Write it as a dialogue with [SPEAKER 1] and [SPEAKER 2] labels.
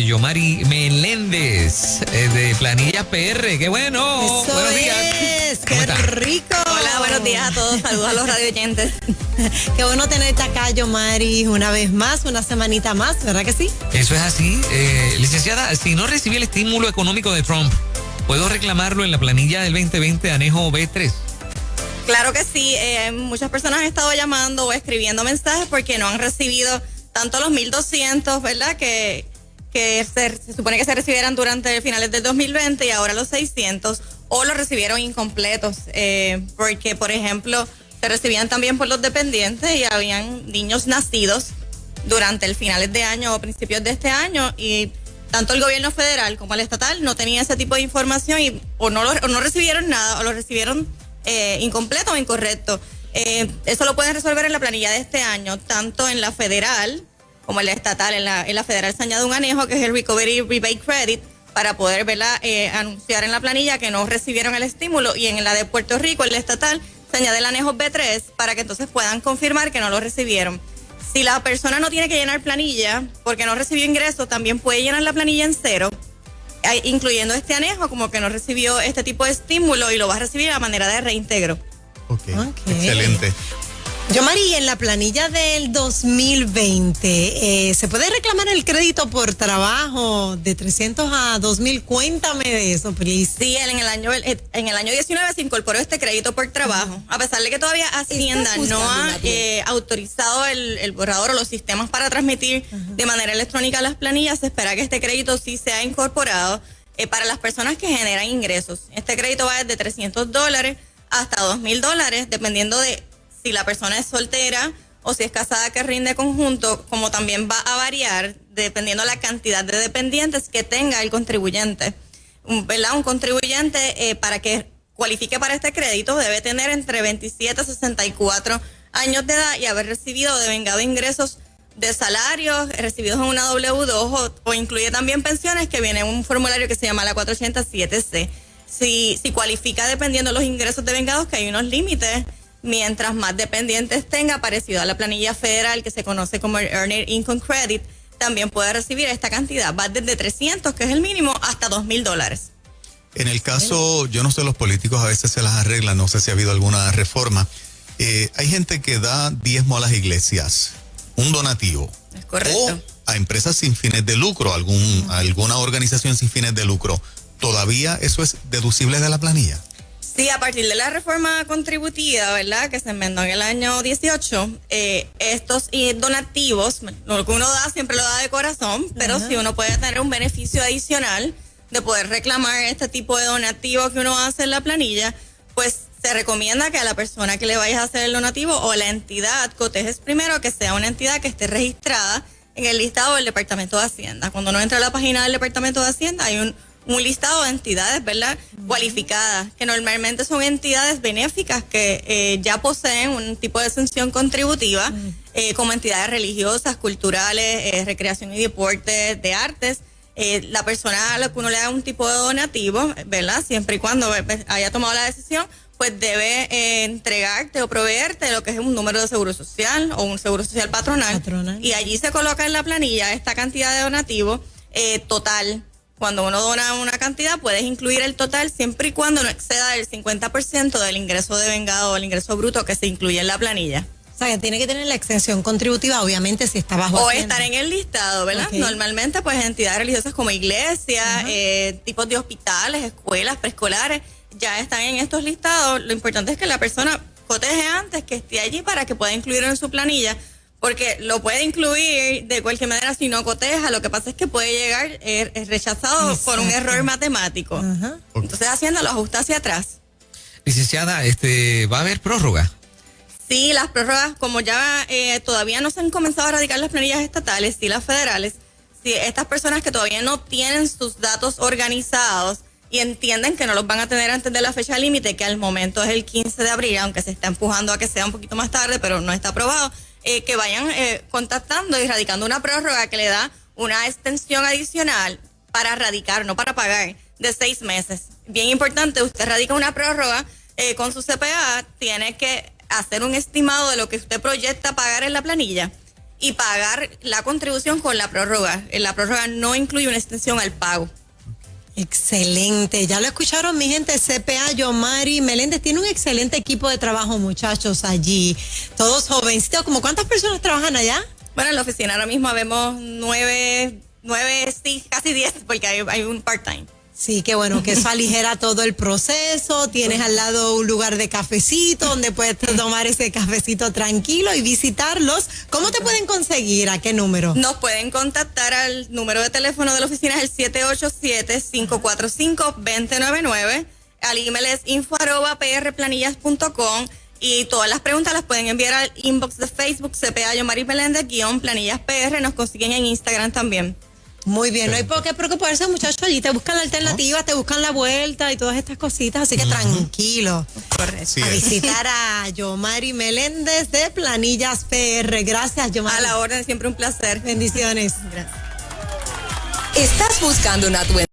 [SPEAKER 1] Yomari Meléndez, de Planillas PR. ¡Qué bueno!
[SPEAKER 2] Eso
[SPEAKER 1] Buenos días.
[SPEAKER 2] ¡Qué rico!
[SPEAKER 3] Hola, buenos días a todos. Saludos a los radioyentes.
[SPEAKER 2] Qué bueno tenerte acá, Yomari, una vez más, una semanita más, ¿verdad que sí?
[SPEAKER 1] Eso es así. Licenciada, si no recibí el estímulo económico de Trump, ¿puedo reclamarlo en la planilla del 2020 anejo B3?
[SPEAKER 3] Claro que sí. Muchas personas han estado llamando o escribiendo mensajes porque no han recibido tanto los 1,200, ¿verdad? Que se supone que se recibieran durante finales del 2020 y ahora los 600, o los recibieron incompletos, porque, por ejemplo, se recibían también por los dependientes y habían niños nacidos durante el finales de año o principios de este año, y tanto el gobierno federal como el estatal no tenía ese tipo de información y o no recibieron nada o lo recibieron incompleto o incorrecto. Eso lo pueden resolver en la planilla de este año, tanto en la federal como en la estatal. En la federal se añade un anejo que es el Recovery Rebate Credit para poder, ¿verdad?, anunciar en la planilla que no recibieron el estímulo, y en la de Puerto Rico, en la estatal, se añade el anejo B3 para que entonces puedan confirmar que no lo recibieron. Si la persona no tiene que llenar planilla porque no recibió ingresos, también puede llenar la planilla en cero, incluyendo este anejo como que no recibió este tipo de estímulo, y lo va a recibir a manera de reintegro.
[SPEAKER 4] Okay. Excelente.
[SPEAKER 2] Yomari, en la planilla del 2020, ¿se puede reclamar el crédito por trabajo de 300 a 2,000? Cuéntame de eso, please.
[SPEAKER 3] Sí, en el año 19 se incorporó este crédito por trabajo, a pesar de que todavía Hacienda no ha autorizado el borrador o los sistemas para transmitir de manera electrónica las planillas. Se espera que este crédito sí sea incorporado para las personas que generan ingresos. Este crédito va desde $300 hasta $2,000, dependiendo de si la persona es soltera o si es casada que rinde conjunto, como también va a variar dependiendo la cantidad de dependientes que tenga el contribuyente. ¿Verdad? Un contribuyente, para que cualifique para este crédito, debe tener entre 27 a 64 años de edad y haber recibido o devengado ingresos de salarios recibidos en una W2 o incluye también pensiones, que viene en un formulario que se llama la 487C. Si cualifica dependiendo de los ingresos devengados, que hay unos límites. Mientras más dependientes tenga, parecido a la planilla federal que se conoce como el Earned Income Credit, también puede recibir esta cantidad. Va desde 300, que es el mínimo, hasta $2,000.
[SPEAKER 4] En el caso, yo no sé, los políticos a veces se las arreglan, no sé si ha habido alguna reforma. Hay gente que da diezmo a las iglesias, un donativo.
[SPEAKER 3] Es correcto.
[SPEAKER 4] O a empresas sin fines de lucro, alguna organización sin fines de lucro. ¿Todavía eso es deducible de la planilla?
[SPEAKER 3] Sí, a partir de la reforma contributiva, ¿verdad?, que se enmendó en el año 18, estos donativos, lo que uno da siempre lo da de corazón, pero si uno puede tener un beneficio adicional de poder reclamar este tipo de donativo que uno hace en la planilla, pues se recomienda que a la persona que le vayas a hacer el donativo o la entidad cotejes primero que sea una entidad que esté registrada en el listado del Departamento de Hacienda. Cuando uno entra a la página del Departamento de Hacienda hay un listado de entidades, ¿verdad?, cualificadas, que normalmente son entidades benéficas que ya poseen un tipo de exención contributiva, como entidades religiosas, culturales, recreación y deporte, de artes. La persona a la que uno le da un tipo de donativo, ¿verdad?, siempre y cuando haya tomado la decisión, pues debe entregarte o proveerte lo que es un número de seguro social o un seguro social patronal. Y allí se coloca en la planilla esta cantidad de donativo total. Cuando uno dona una cantidad, puedes incluir el total siempre y cuando no exceda el 50% del ingreso devengado o el ingreso bruto que se incluye en la planilla.
[SPEAKER 2] O sea, que tiene que tener la exención contributiva, obviamente, si está bajo
[SPEAKER 3] o
[SPEAKER 2] Hacienda.
[SPEAKER 3] estar en el listado, ¿verdad? Okay. Normalmente, pues, entidades religiosas como iglesias, tipos de hospitales, escuelas, preescolares, ya están en estos listados. Lo importante es que la persona coteje antes, que esté allí para que pueda incluirlo en su planilla, porque lo puede incluir de cualquier manera si no coteja. Lo que pasa es que puede llegar rechazado por un error matemático. Entonces Hacienda lo ajusta hacia atrás.
[SPEAKER 1] Licenciada, ¿va a haber prórroga?
[SPEAKER 3] Sí, las prórrogas, como ya todavía no se han comenzado a radicar las planillas estatales, sí las federales, sí, estas personas que todavía no tienen sus datos organizados y entienden que no los van a tener antes de la fecha límite, que al momento es el 15 de abril, aunque se está empujando a que sea un poquito más tarde, pero no está aprobado, que vayan contactando y radicando una prórroga que le da una extensión adicional para radicar, no para pagar, de 6 meses. Bien importante, usted radica una prórroga con su CPA, tiene que hacer un estimado de lo que usted proyecta pagar en la planilla y pagar la contribución con la prórroga. La prórroga no incluye una extensión al pago.
[SPEAKER 2] Excelente, ya lo escucharon mi gente. CPA Yomari Meléndez tiene un excelente equipo de trabajo, muchachos, allí, todos jovencitos. ¿Cómo cuántas personas trabajan allá?
[SPEAKER 3] Bueno, en la oficina ahora mismo vemos 9, sí, casi 10, porque hay un part-time.
[SPEAKER 2] Sí, qué bueno, que eso aligera todo el proceso. Tienes al lado un lugar de cafecito donde puedes tomar ese cafecito tranquilo y visitarlos. ¿Cómo te pueden conseguir? ¿A qué número?
[SPEAKER 3] Nos pueden contactar al número de teléfono de la oficina, es el 787-545-2099. Al email es info@prplanillas.com y todas las preguntas las pueden enviar al inbox de Facebook CPA Yomari Meléndez _Planillas PR. Nos consiguen en Instagram también.
[SPEAKER 2] Muy bien, no hay por qué preocuparse, muchachos. Allí te buscan la alternativa, te buscan la vuelta y todas estas cositas, así que tranquilo.
[SPEAKER 3] Correcto.
[SPEAKER 2] A visitar a Yomari Meléndez de Planillas PR. Gracias, Yomari.
[SPEAKER 3] A la orden, siempre un placer.
[SPEAKER 2] Bendiciones.
[SPEAKER 3] Gracias.
[SPEAKER 5] ¿Estás buscando una